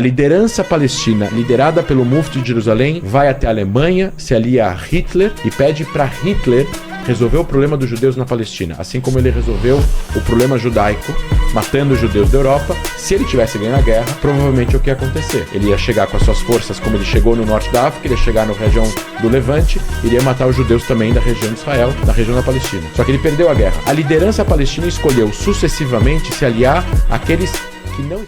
A liderança palestina, liderada pelo Mufti de Jerusalém, vai até a Alemanha, se alia a Hitler e pede para Hitler resolver o problema dos judeus na Palestina, assim como ele resolveu o problema judaico, matando os judeus da Europa. Se ele tivesse ganho a guerra, provavelmente o que ia acontecer? Ele ia chegar com as suas forças, como ele chegou no norte da África, ele ia chegar na região do Levante, iria matar os judeus também da região de Israel, da região da Palestina. Só que ele perdeu a guerra. A liderança palestina escolheu sucessivamente se aliar àqueles que não...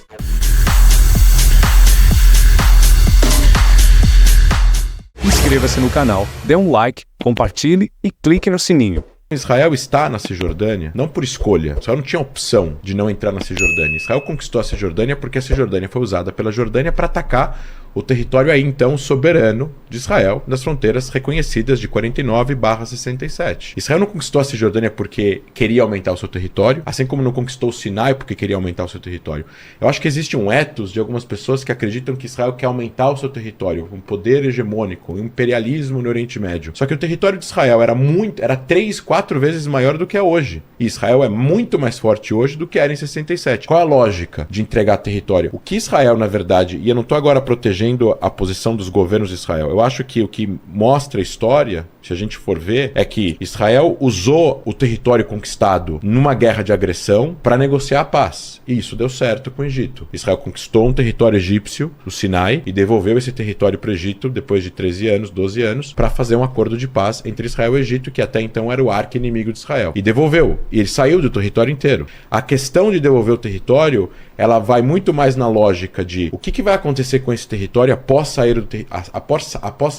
Inscreva-se no canal, dê um like, compartilhe e clique no sininho. Israel está na Cisjordânia não por escolha. Israel não tinha opção de não entrar na Cisjordânia. Israel conquistou a Cisjordânia porque a Cisjordânia foi usada pela Jordânia para atacar o território aí então soberano de Israel, das fronteiras reconhecidas de 49/67. Israel não conquistou a Cisjordânia porque queria aumentar o seu território, assim como não conquistou o Sinai porque queria aumentar o seu território. Eu acho que existe um ethos de algumas pessoas que acreditam que Israel quer aumentar o seu território, um poder hegemônico, um imperialismo no Oriente Médio. Só que o território de Israel era 3, 4 vezes maior do que é hoje. E Israel é muito mais forte hoje do que era em 67. Qual é a lógica de entregar território? O que Israel, na verdade, e eu não estou agora protegendo a posição dos governos de Israel. Eu acho que o que mostra a história, se a gente for ver, é que Israel usou o território conquistado numa guerra de agressão para negociar a paz. E isso deu certo com o Egito. Israel conquistou um território egípcio, o Sinai, e devolveu esse território para o Egito depois de 13 anos, 12 anos, para fazer um acordo de paz entre Israel e o Egito, que até então era o arqui-inimigo de Israel. E devolveu. E ele saiu do território inteiro. A questão de devolver o território, ela vai muito mais na lógica de o que vai acontecer com esse território após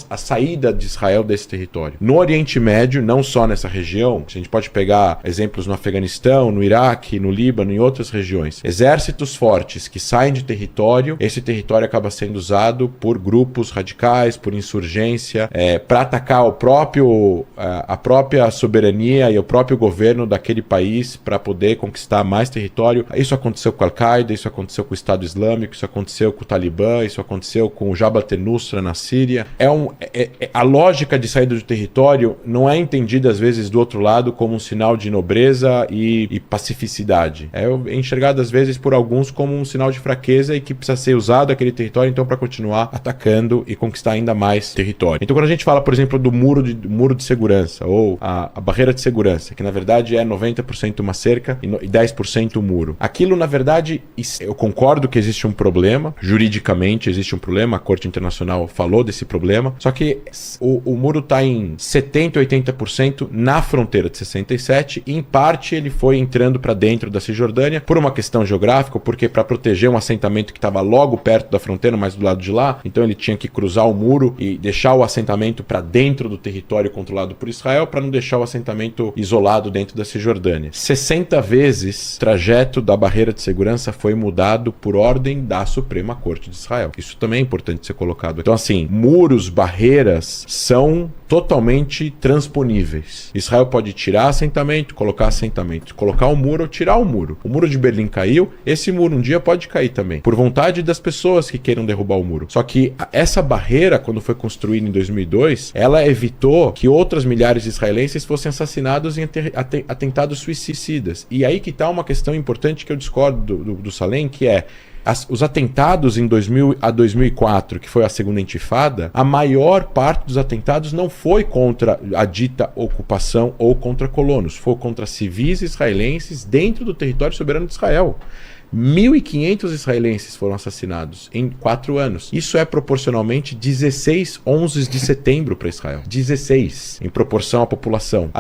a saída de Israel desse território. No Oriente Médio, não só nessa região, a gente pode pegar exemplos no Afeganistão, no Iraque, no Líbano e em outras regiões. Exércitos fortes que saem de território, esse território acaba sendo usado por grupos radicais, por insurgência, para atacar a própria soberania e o próprio governo daquele país para poder conquistar mais território. Isso aconteceu com a Al-Qaeda, isso aconteceu com o Estado Islâmico, isso aconteceu com o Talibã, isso aconteceu com o Jabhat al-Nusra na Síria. A lógica de saída do território não é entendida às vezes do outro lado como um sinal de nobreza e pacificidade. É enxergado às vezes por alguns como um sinal de fraqueza e que precisa ser usado aquele território então para continuar atacando e conquistar ainda mais território. Então quando a gente fala, por exemplo, do muro de segurança ou a barreira de segurança, que na verdade é 90% uma cerca e 10% um muro. Aquilo na verdade, eu concordo que existe um problema, juridicamente existe um problema, a Corte Internacional falou desse problema, só que o muro está em 70%, 80% na fronteira de 67 e em parte ele foi entrando para dentro da Cisjordânia por uma questão geográfica, porque para proteger um assentamento que estava logo perto da fronteira, mas do lado de lá, então ele tinha que cruzar o muro e deixar o assentamento para dentro do território controlado por Israel para não deixar o assentamento isolado dentro da Cisjordânia. 60 vezes o trajeto da barreira de segurança foi mudado por ordem da Suprema Corte de Israel. Isso também é importante ser colocado. Então assim, muros, barreiras são totalmente transponíveis. Israel pode tirar assentamento, colocar o muro ou tirar o muro. O muro de Berlim caiu, esse muro um dia pode cair também, por vontade das pessoas que queiram derrubar o muro. Só que essa barreira, quando foi construída em 2002, ela evitou que outras milhares de israelenses fossem assassinados em atentados suicidas. E aí que está uma questão importante que eu discordo do Salem, que é os atentados em 2000 a 2004, que foi a segunda intifada, a maior parte dos atentados não foi contra a dita ocupação ou contra colonos, foi contra civis israelenses dentro do território soberano de Israel. 1.500 israelenses foram assassinados em 4 anos. Isso é proporcionalmente 16 11 de setembro para Israel. 16 em proporção à população.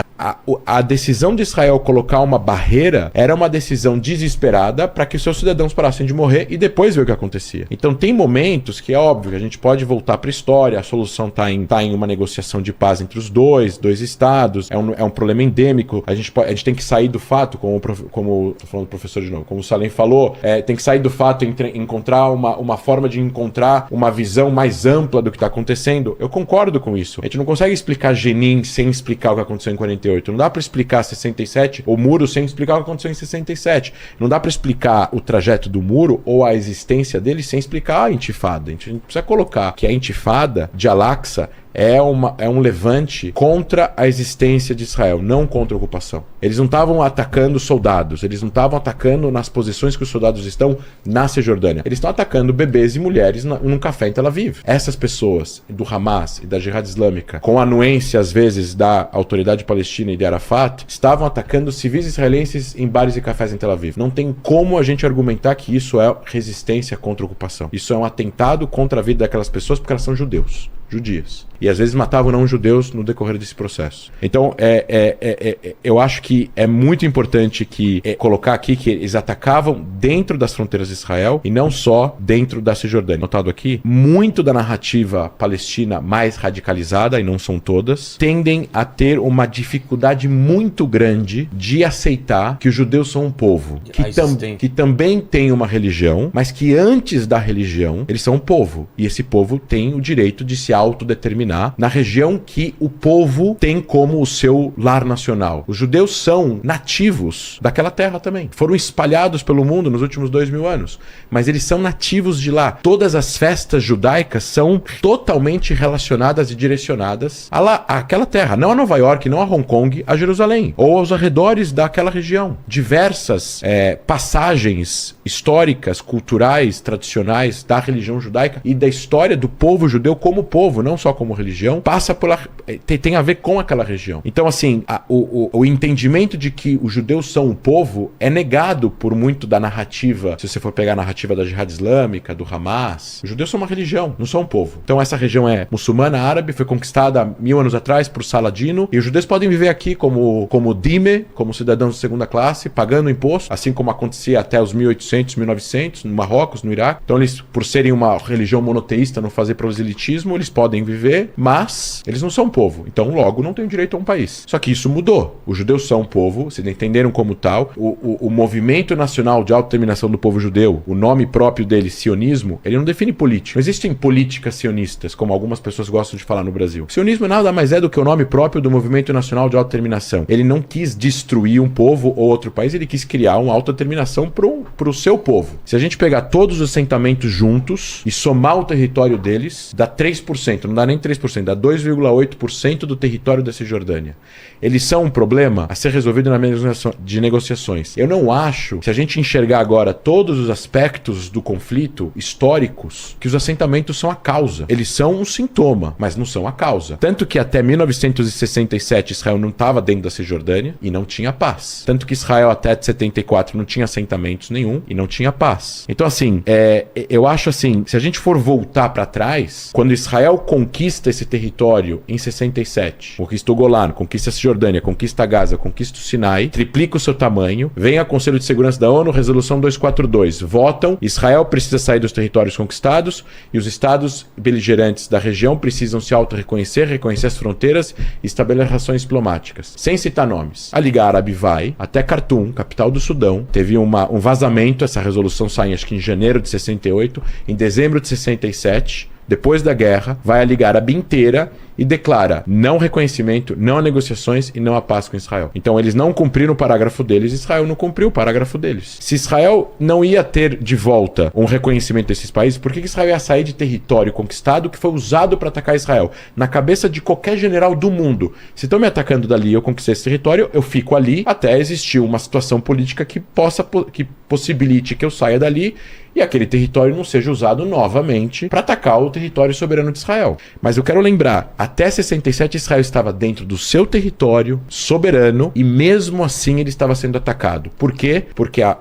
A decisão de Israel colocar uma barreira era uma decisão desesperada para que os seus cidadãos parassem de morrer e depois ver o que acontecia. Então tem momentos que é óbvio que a gente pode voltar para a história, a solução está em uma negociação de paz entre os dois estados, é um problema endêmico, a gente tem que sair do fato, como tô falando do professor de novo, como o Salem falou, tem que sair do fato e encontrar uma forma de encontrar uma visão mais ampla do que está acontecendo. Eu concordo com isso. A gente não consegue explicar Jenin sem explicar o que aconteceu em 48. Não dá para explicar 67, o muro, sem explicar o que aconteceu em 67. Não dá para explicar o trajeto do muro ou a existência dele sem explicar a intifada. A gente precisa colocar que a intifada de Al-Aqsa é um levante contra a existência de Israel, não contra a ocupação. Eles não estavam atacando soldados, eles não estavam atacando nas posições que os soldados estão na Cisjordânia. Eles estão atacando bebês e mulheres num café em Tel Aviv. Essas pessoas do Hamas e da Jihad Islâmica, com a anuência às vezes da autoridade palestina e de Arafat, estavam atacando civis israelenses em bares e cafés em Tel Aviv. Não tem como a gente argumentar que isso é resistência contra a ocupação. Isso é um atentado contra a vida daquelas pessoas porque elas são judias. E às vezes matavam não-judeus no decorrer desse processo. Então, eu acho que é muito importante colocar aqui que eles atacavam dentro das fronteiras de Israel e não só dentro da Cisjordânia. Notado aqui, muito da narrativa palestina mais radicalizada, e não são todas, tendem a ter uma dificuldade muito grande de aceitar que os judeus são um povo que também tem uma religião, mas que antes da religião, eles são um povo. E esse povo tem o direito de se autodeterminar na região que o povo tem como o seu lar nacional. Os judeus são nativos daquela terra também. Foram espalhados pelo mundo nos últimos 2000 anos, mas eles são nativos de lá. Todas as festas judaicas são totalmente relacionadas e direcionadas àquela terra, não a Nova York, não a Hong Kong, a Jerusalém, ou aos arredores daquela região. Diversas passagens históricas, culturais, tradicionais da religião judaica e da história do povo judeu como povo, não só como religião, tem a ver com aquela região. Então, assim, o entendimento de que os judeus são um povo é negado por muito da narrativa. Se você for pegar a narrativa da Jihad Islâmica, do Hamas, os judeus são uma religião, não são um povo. Então, essa região é muçulmana, árabe, foi conquistada há 1000 anos atrás por Saladino, e os judeus podem viver aqui como dhimmi, como cidadãos de segunda classe, pagando imposto, assim como acontecia até os 1800, 1900, no Marrocos, no Iraque. Então, eles, por serem uma religião monoteísta, não fazer proselitismo, eles podem viver, mas eles não são um povo. Então, logo, não têm direito a um país. Só que isso mudou. Os judeus são um povo, se entenderam como tal. O movimento nacional de autodeterminação do povo judeu, o nome próprio dele, sionismo, ele não define política. Não existem políticas sionistas, como algumas pessoas gostam de falar no Brasil. Sionismo nada mais é do que o nome próprio do movimento nacional de autodeterminação. Ele não quis destruir um povo ou outro país, ele quis criar uma autodeterminação pro seu povo. Se a gente pegar todos os assentamentos juntos e somar o território deles, dá 3%, não dá nem 3%, dá 2,8% do território da Cisjordânia. Eles são um problema a ser resolvido na mesa de negociações. Eu não acho, se a gente enxergar agora todos os aspectos do conflito históricos, que os assentamentos são a causa. Eles são um sintoma, mas não são a causa. Tanto que até 1967 Israel não estava dentro da Cisjordânia e não tinha paz. Tanto que Israel até 74 não tinha assentamentos nenhum e não tinha paz. Então, assim, eu acho assim, se a gente for voltar para trás, quando Israel conquista esse território em 67, conquista o Golan, conquista a Cisjordânia, conquista Gaza, conquista o Sinai, triplica o seu tamanho, vem a Conselho de Segurança da ONU, resolução 242, votam, Israel precisa sair dos territórios conquistados e os estados beligerantes da região precisam se auto-reconhecer, reconhecer as fronteiras e estabelecer relações diplomáticas. Sem citar nomes. A Liga Árabe vai até Khartoum, capital do Sudão, teve um vazamento, essa resolução sai acho que em janeiro de 68, em dezembro de 67, depois da guerra, vai a Liga Árabe inteira e declara não reconhecimento, não a negociações e não a paz com Israel. Então eles não cumpriram o parágrafo deles, Israel não cumpriu o parágrafo deles. Se Israel não ia ter de volta um reconhecimento desses países, por que Israel ia sair de território conquistado que foi usado para atacar Israel? Na cabeça de qualquer general do mundo. Se estão me atacando dali, eu conquistei esse território, eu fico ali até existir uma situação política que possibilite que eu saia dali e aquele território não seja usado novamente para atacar o território soberano de Israel. Mas eu quero lembrar, até 67 Israel estava dentro do seu território soberano e mesmo assim ele estava sendo atacado. Por quê? Porque a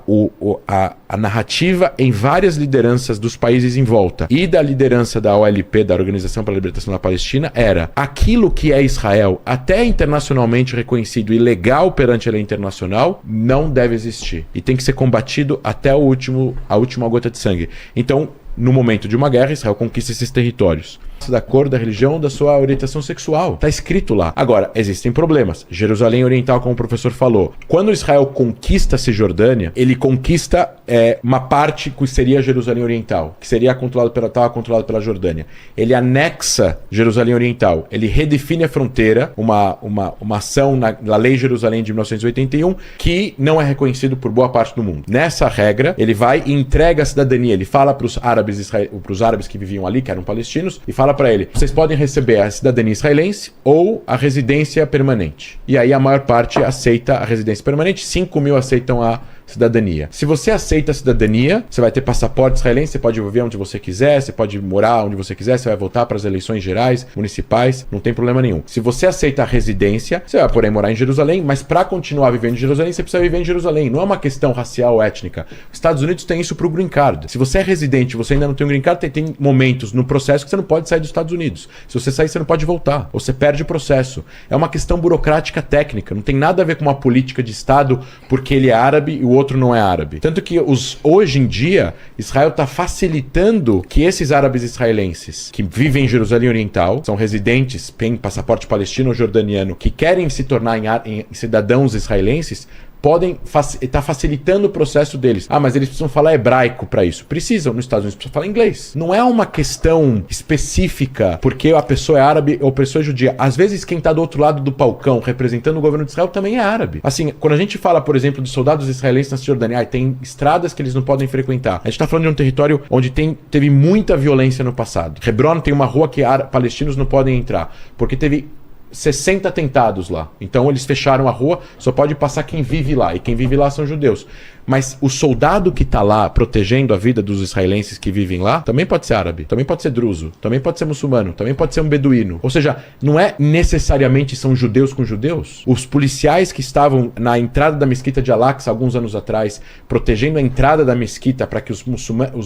narrativa em várias lideranças dos países em volta e da liderança da OLP, da Organização para a Libertação da Palestina, era aquilo que é Israel, até internacionalmente reconhecido e legal perante a lei internacional, não deve existir. E tem que ser combatido até a última gota de sangue. Então, no momento de uma guerra, Israel conquista esses territórios. Da cor, da religião, da sua orientação sexual. Está escrito lá. Agora, existem problemas. Jerusalém Oriental, como o professor falou. Quando Israel conquista a Cisjordânia, ele conquista uma parte que seria Jerusalém Oriental, que seria estava controlado pela Jordânia. Ele anexa Jerusalém Oriental. Ele redefine a fronteira, uma ação na Lei Jerusalém de 1981, que não é reconhecido por boa parte do mundo. Nessa regra, ele vai e entrega a cidadania. Ele fala para os árabes que viviam ali, que eram palestinos, e fala fala para ele, vocês podem receber a cidadania israelense ou a residência permanente. E aí a maior parte aceita a residência permanente, 5 mil aceitam a cidadania. Se você aceita a cidadania, você vai ter passaporte israelense, você pode viver onde você quiser, você pode morar onde você quiser, você vai voltar para as eleições gerais, municipais, não tem problema nenhum. Se você aceita a residência, você vai porém morar em Jerusalém, mas para continuar vivendo em Jerusalém, você precisa viver em Jerusalém. Não é uma questão racial ou étnica. Os Estados Unidos têm isso pro green card. Se você é residente e você ainda não tem um green card, tem momentos no processo que você não pode sair dos Estados Unidos. Se você sair, você não pode voltar. Ou você perde o processo. É uma questão burocrática técnica. Não tem nada a ver com uma política de Estado porque ele é árabe e o outro não é árabe. Tanto que hoje em dia, Israel está facilitando que esses árabes israelenses que vivem em Jerusalém Oriental, são residentes, têm passaporte palestino ou jordaniano, que querem se tornar em cidadãos israelenses, podem estar facilitando o processo deles. Ah, mas eles precisam falar hebraico para isso. Precisam, nos Estados Unidos precisam falar inglês. Não é uma questão específica porque a pessoa é árabe ou a pessoa é judia. Às vezes quem está do outro lado do palcão representando o governo de Israel também é árabe. Assim, quando a gente fala, por exemplo, de soldados israelenses na Cisjordânia, tem estradas que eles não podem frequentar. A gente está falando de um território onde teve muita violência no passado. Hebron tem uma rua que palestinos não podem entrar, porque teve 60 atentados lá. Então eles fecharam a rua, só pode passar quem vive lá. E quem vive lá são judeus. Mas o soldado que está lá protegendo a vida dos israelenses que vivem lá, também pode ser árabe, também pode ser druso, também pode ser muçulmano, também pode ser um beduíno. Ou seja, não é necessariamente são judeus com judeus. Os policiais que estavam na entrada da mesquita de Al-Aqsa alguns anos atrás, protegendo a entrada da mesquita para que os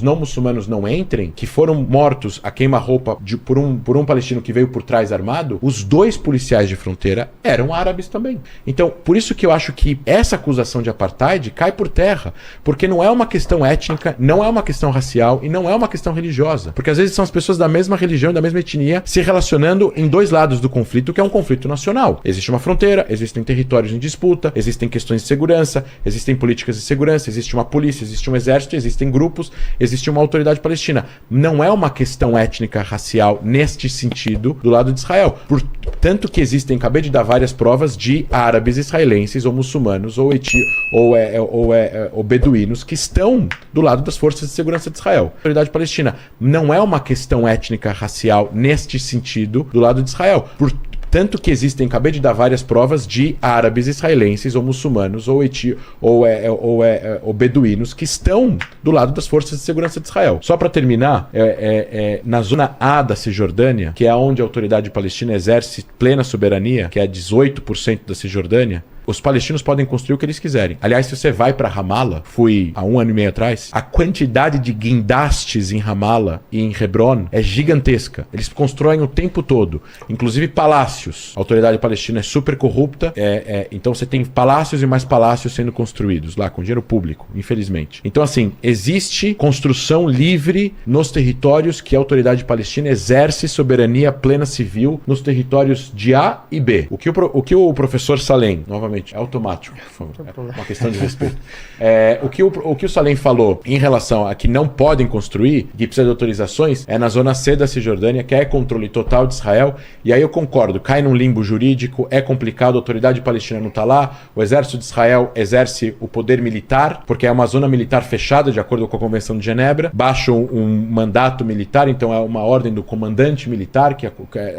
não muçulmanos não entrem, que foram mortos a queima-roupa por um palestino que veio por trás armado, os dois policiais de fronteira eram árabes também. Então, por isso que eu acho que essa acusação de apartheid cai por terra. Porque não é uma questão étnica, não é uma questão racial e não é uma questão religiosa. Porque às vezes são as pessoas da mesma religião e da mesma etnia se relacionando em dois lados do conflito, que é um conflito nacional. Existe uma fronteira, existem territórios em disputa, existem questões de segurança, existem políticas de segurança, existe uma polícia, existe um exército, existem grupos, existe uma autoridade palestina. Não é uma questão étnica, racial, neste sentido, do lado de Israel. Tanto que existem, acabei de dar várias provas de árabes israelenses ou muçulmanos ou ou beduínos que estão do lado das forças de segurança de Israel. A autoridade palestina não é uma questão étnica, racial, neste sentido, do lado de Israel. Tanto que existem, acabei de dar várias provas de árabes israelenses ou muçulmanos ou beduínos que estão do lado das forças de segurança de Israel. Só para terminar, na zona A da Cisjordânia, que é onde a autoridade palestina exerce plena soberania, que é 18% da Cisjordânia, os palestinos podem construir o que eles quiserem. Aliás, se você vai para Ramallah, fui há 1 ano e meio atrás, a quantidade de guindastes em Ramallah e em Hebron é gigantesca. Eles constroem o tempo todo, inclusive palácios. A autoridade palestina é super corrupta, então você tem palácios e mais palácios sendo construídos lá, com dinheiro público, infelizmente. Então, assim, existe construção livre nos territórios que a autoridade palestina exerce soberania plena civil nos territórios de A e B. O que o professor Salem, novamente, é automático, por favor. É uma questão de respeito. O que o Salem falou em relação a que não podem construir, que precisa de autorizações, é na zona C da Cisjordânia, que é controle total de Israel. E aí eu concordo, cai num limbo jurídico, é complicado, a autoridade palestina não está lá, o exército de Israel exerce o poder militar, porque é uma zona militar fechada, de acordo com a Convenção de Genebra, baixa um mandato militar, então é uma ordem do comandante militar, que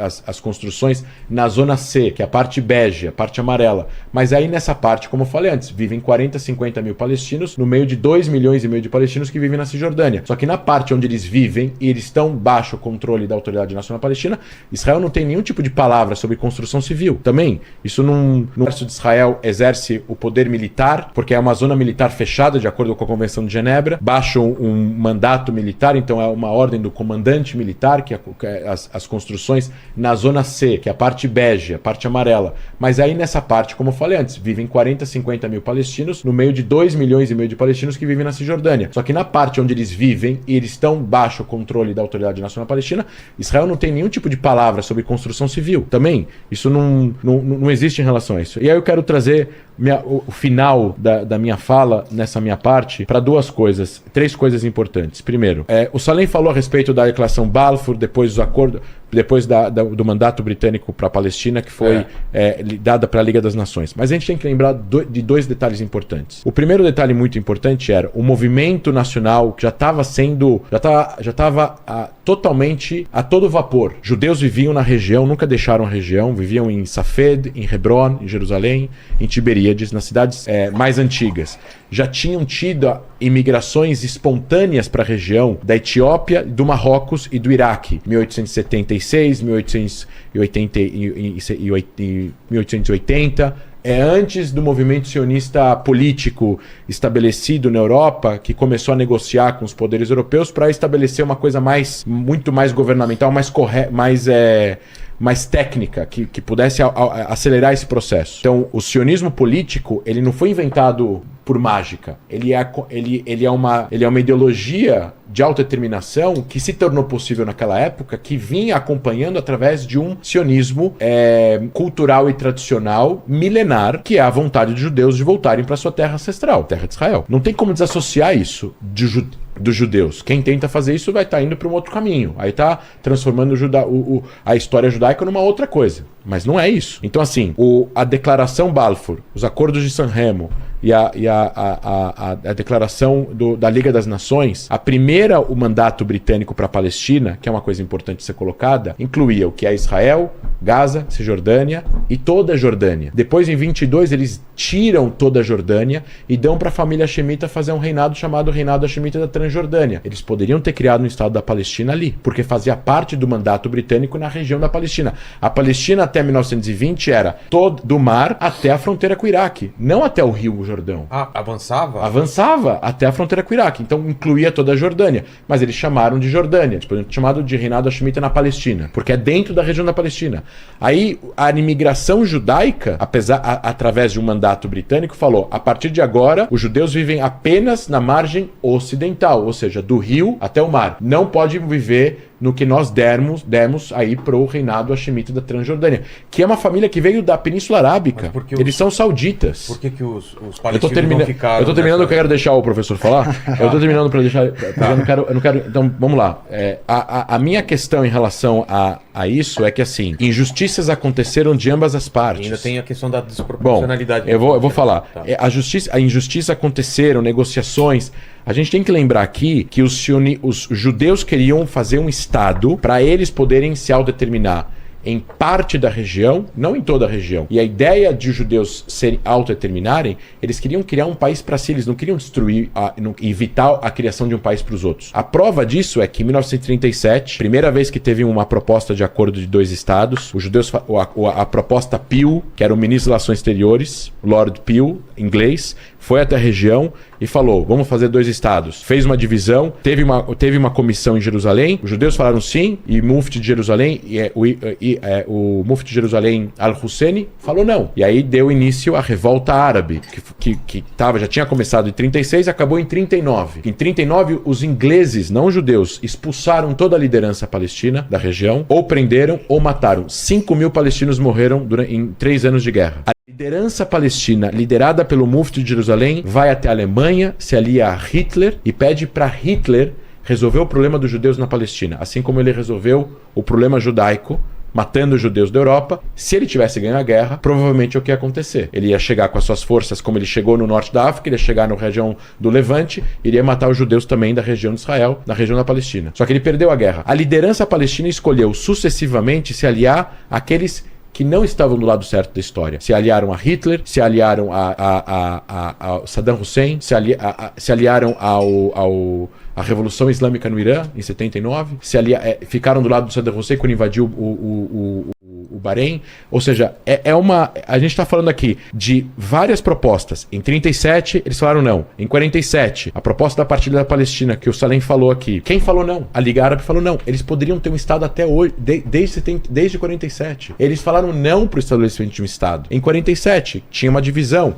as construções na zona C, que é a parte bege, a parte amarela. Mas aí nessa parte, como eu falei antes, vivem 40, 50 mil palestinos no meio de 2,5 milhões de palestinos que vivem na Cisjordânia. Só que na parte onde eles vivem e eles estão baixo o controle da Autoridade Nacional Palestina, Israel não tem nenhum tipo de palavra sobre construção civil. Também, isso no exército de Israel exerce o poder militar, porque é uma zona militar fechada, de acordo com a Convenção de Genebra, baixa um mandato militar, então é uma ordem do comandante militar, que as construções na zona C, que é a parte bege, a parte amarela. Mas aí nessa parte, como eu falei antes, vivem 40, 50 mil palestinos no meio de 2,5 milhões de palestinos que vivem na Cisjordânia. Só que na parte onde eles vivem e eles estão baixo o controle da Autoridade Nacional Palestina, Israel não tem nenhum tipo de palavra sobre construção civil. Também, isso não existe em relação a isso. E aí eu quero trazer o final da minha fala, nessa minha parte, para três coisas importantes. Primeiro, o Salem falou a respeito da declaração Balfour, depois dos acordos, depois do mandato britânico para a Palestina, que foi dada para a Liga das Nações. Mas a gente tem que lembrar de dois detalhes importantes. O primeiro detalhe muito importante era o movimento nacional que já estava totalmente a todo vapor. Judeus viviam na região, nunca deixaram a região, viviam em Safed, em Hebron, em Jerusalém, em Tiberíades, nas cidades mais antigas. Já tinham tido imigrações espontâneas para a região da Etiópia, do Marrocos e do Iraque, 1876, 1880, antes do movimento sionista político estabelecido na Europa, que começou a negociar com os poderes europeus para estabelecer uma coisa muito mais governamental, mais técnica, que pudesse acelerar esse processo. Então, o sionismo político, ele não foi inventado por mágica. Ele é uma ideologia de autodeterminação que se tornou possível naquela época, que vinha acompanhando através de um sionismo cultural e tradicional milenar, que é a vontade dos judeus de voltarem para sua terra ancestral, terra de Israel. Não tem como desassociar isso dos judeus. Quem tenta fazer isso vai estar indo para um outro caminho. Aí está transformando a história judaica numa outra coisa. Mas não é isso. Então, assim, a declaração Balfour, os acordos de San Remo e a declaração da Liga das Nações, o mandato britânico para a Palestina, que é uma coisa importante ser colocada, incluía o que é Israel, Gaza, Cisjordânia e toda a Jordânia. Depois, em 22, eles tiram toda a Jordânia e dão para a família Hashemita fazer um reinado chamado Reinado Hashemita da Transjordânia. Eles poderiam ter criado um Estado da Palestina ali, porque fazia parte do mandato britânico na região da Palestina. A Palestina até 1920 era do mar até a fronteira com o Iraque, não até o Rio Jordão. Avançava? Avançava até a fronteira com o Iraque, então incluía toda a Jordânia, mas eles chamaram de Jordânia, eles poderiam ter chamado de Reinado Hashemita na Palestina, porque é dentro da região da Palestina. Aí a imigração judaica, através de um mandato britânico, falou: a partir de agora, os judeus vivem apenas na margem ocidental, ou seja, do rio até o mar. Não pode viver no que nós demos aí pro reinado hashemita da Transjordânia, que é uma família que veio da Península Arábica. Eles são sauditas. Por que os palestinos não ficaram? Eu tô terminando, eu quero deixar o professor falar. Eu tô terminando para deixar. Eu não quero. Então, vamos lá. A minha questão em relação a isso é que, assim, injustiças aconteceram de ambas as partes. E ainda tem a questão da desproporcionalidade. Bom, eu vou falar. Tá. A injustiça aconteceram, negociações. A gente tem que lembrar aqui que os judeus queriam fazer um Estado para eles poderem se autodeterminar em parte da região, não em toda a região. E a ideia de os judeus se autodeterminarem, eles queriam criar um país para si, eles não queriam destruir, evitar a criação de um país para os outros. A prova disso é que em 1937, primeira vez que teve uma proposta de acordo de 2 estados, os judeus, a proposta Peel, que era o ministro das Relações Exteriores, Lord Peel, inglês, foi até a região e falou: vamos fazer 2 estados. Fez uma divisão, teve uma comissão em Jerusalém, os judeus falaram sim, e o Mufti de Jerusalém, o Mufti de Jerusalém Al-Husseini falou não. E aí deu início à revolta árabe, que já tinha começado em 36 e acabou em 39. Em 39, os ingleses, não os judeus, expulsaram toda a liderança palestina da região, ou prenderam ou mataram. 5.000 palestinos morreram em 3 anos de guerra. A liderança palestina, liderada pelo Mufti de Jerusalém, vai até a Alemanha, se alia a Hitler e pede para Hitler resolver o problema dos judeus na Palestina, assim como ele resolveu o problema judaico, matando os judeus da Europa. Se ele tivesse ganho a guerra, provavelmente é o que ia acontecer. Ele ia chegar com as suas forças, como ele chegou no norte da África, ele ia chegar na região do Levante, iria matar os judeus também da região de Israel, na região da Palestina. Só que ele perdeu a guerra. A liderança palestina escolheu sucessivamente se aliar àqueles que não estavam do lado certo da história. Se aliaram a Hitler, se aliaram a Saddam Hussein, se aliaram à Revolução Islâmica no Irã, em 79, ficaram do lado do Saddam Hussein quando invadiu o Bahrein. Ou seja, a gente está falando aqui de várias propostas. Em 37, eles falaram não. Em 47, a proposta da partilha da Palestina, que o Salem falou aqui. Quem falou não? A Liga Árabe falou não. Eles poderiam ter um Estado até hoje, desde 47. Eles falaram não para o estabelecimento de um Estado. Em 47, tinha uma divisão.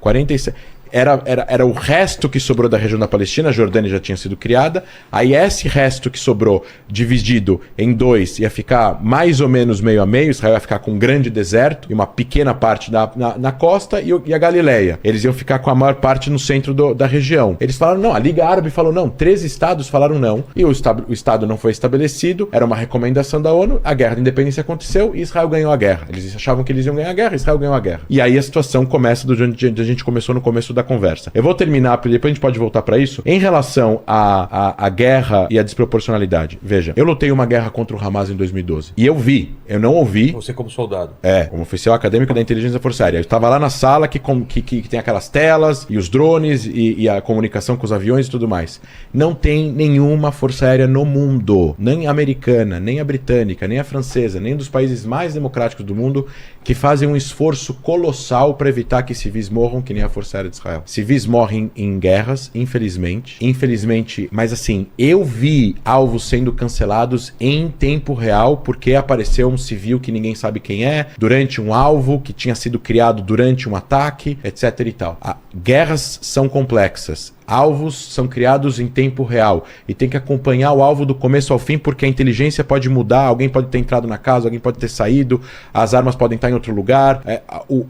era o resto que sobrou da região da Palestina, a Jordânia já tinha sido criada, aí esse resto que sobrou, dividido em 2, ia ficar mais ou menos meio a meio, Israel ia ficar com um grande deserto e uma pequena parte na costa e a Galileia. Eles iam ficar com a maior parte no centro da região. Eles falaram não, a Liga Árabe falou não, 13 estados falaram não, e o estado não foi estabelecido, era uma recomendação da ONU, a guerra de independência aconteceu e Israel ganhou a guerra. Eles achavam que eles iam ganhar a guerra, Israel ganhou a guerra. E aí a situação começa do onde a gente começou no começo da conversa. Eu vou terminar, porque depois a gente pode voltar para isso. Em relação à guerra e à desproporcionalidade, veja, eu lutei uma guerra contra o Hamas em 2012, e eu não ouvi... Você como soldado. Como oficial acadêmico da inteligência força aérea. Eu estava lá na sala que tem aquelas telas, e os drones, e a comunicação com os aviões e tudo mais. Não tem nenhuma força aérea no mundo, nem a americana, nem a britânica, nem a francesa, nem dos países mais democráticos do mundo, que fazem um esforço colossal para evitar que civis morram, que nem a Força Aérea de Israel. Civis morrem em guerras, infelizmente, mas assim, eu vi alvos sendo cancelados em tempo real, porque apareceu um civil que ninguém sabe quem é, durante um alvo que tinha sido criado durante um ataque, etc e tal. Guerras são complexas. Alvos são criados em tempo real e tem que acompanhar o alvo do começo ao fim, porque a inteligência pode mudar, alguém pode ter entrado na casa, alguém pode ter saído, as armas podem estar em outro lugar,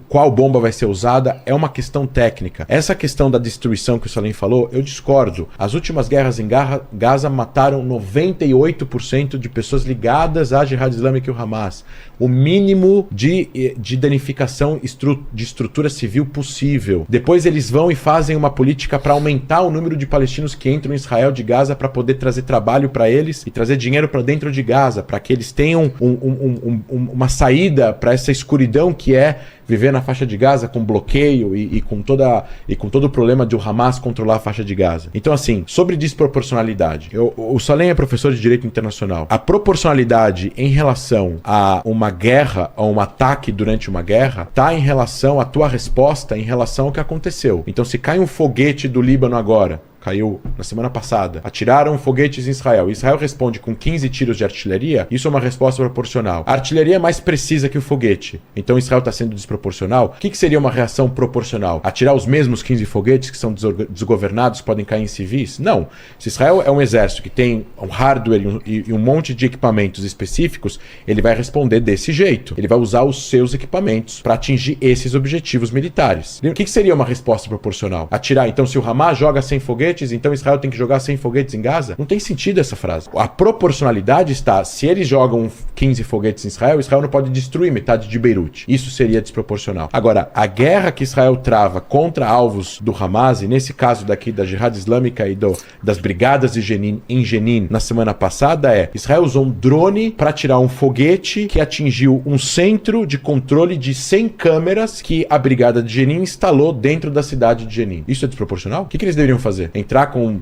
qual bomba vai ser usada, é uma questão técnica. Essa questão da destruição que o Salem falou, eu discordo. As últimas guerras em Gaza mataram 98% de pessoas ligadas à Jihad Islâmica e o Hamas. O mínimo de danificação de estrutura civil possível. Depois eles vão e fazem uma política para aumentar o número de palestinos que entram em Israel de Gaza para poder trazer trabalho para eles e trazer dinheiro para dentro de Gaza, para que eles tenham uma saída para essa escuridão que é viver na faixa de Gaza com bloqueio e com todo o problema de o Hamas controlar a faixa de Gaza. Então assim, sobre desproporcionalidade, o Salem é professor de Direito Internacional. A proporcionalidade em relação a uma guerra, a um ataque durante uma guerra, está em relação à tua resposta em relação ao que aconteceu. Então se cai um foguete do Líbano agora, caiu na semana passada, atiraram foguetes em Israel. Israel responde com 15 tiros de artilharia, isso é uma resposta proporcional. A artilharia é mais precisa que o foguete, então Israel está sendo desproporcional. O que seria uma reação proporcional? Atirar os mesmos 15 foguetes que são desgovernados, podem cair em civis? Não. Se Israel é um exército que tem um hardware e um monte de equipamentos específicos, ele vai responder desse jeito. Ele vai usar os seus equipamentos para atingir esses objetivos militares. O que seria uma resposta proporcional? Atirar, então se o Hamas joga 100 foguetes, então Israel tem que jogar 100 foguetes em Gaza? Não tem sentido essa frase. A proporcionalidade está, se eles jogam 15 foguetes em Israel, Israel não pode destruir metade de Beirute. Isso seria desproporcional. Agora, a guerra que Israel trava contra alvos do Hamas, e nesse caso daqui da Jihad Islâmica e das brigadas de Jenin, em Jenin, na semana passada, Israel usou um drone para tirar um foguete que atingiu um centro de controle de 100 câmeras que a brigada de Jenin instalou dentro da cidade de Jenin. Isso é desproporcional? O que eles deveriam fazer? Entrar com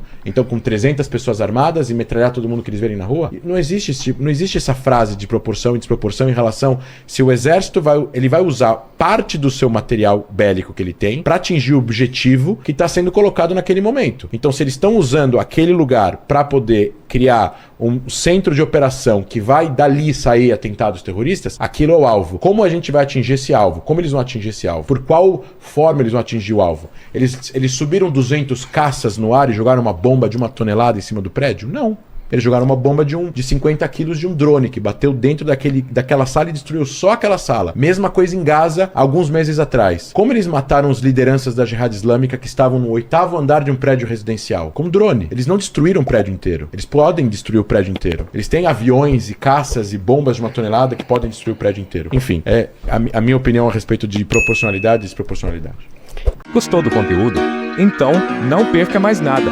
300 pessoas armadas e metralhar todo mundo que eles verem na rua? Não existe essa frase de proporção e desproporção em relação se o exército vai usar parte do seu material bélico que ele tem para atingir o objetivo que está sendo colocado naquele momento. Então, se eles estão usando aquele lugar para poder criar um centro de operação que vai dali sair atentados terroristas, aquilo é o alvo. Como a gente vai atingir esse alvo? Como eles vão atingir esse alvo? Por qual forma eles vão atingir o alvo? Eles subiram 200 caças no ar e jogaram uma bomba de 1 tonelada em cima do prédio? Não. Eles jogaram uma bomba de 50 quilos de um drone que bateu dentro daquela sala e destruiu só aquela sala. Mesma coisa em Gaza, alguns meses atrás. Como eles mataram os lideranças da Jihad Islâmica que estavam no 8º andar de um prédio residencial? Com drone. Eles não destruíram o prédio inteiro. Eles podem destruir o prédio inteiro. Eles têm aviões e caças e bombas de 1 tonelada que podem destruir o prédio inteiro. Enfim, é a minha opinião a respeito de proporcionalidade e desproporcionalidade. Gostou do conteúdo? Então, não perca mais nada.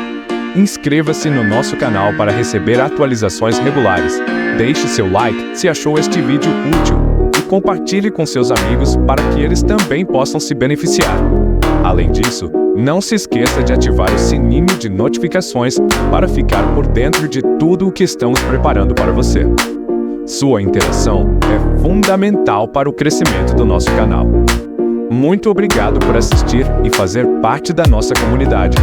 Inscreva-se no nosso canal para receber atualizações regulares. Deixe seu like se achou este vídeo útil e compartilhe com seus amigos para que eles também possam se beneficiar. Além disso, não se esqueça de ativar o sininho de notificações para ficar por dentro de tudo o que estamos preparando para você. Sua interação é fundamental para o crescimento do nosso canal. Muito obrigado por assistir e fazer parte da nossa comunidade.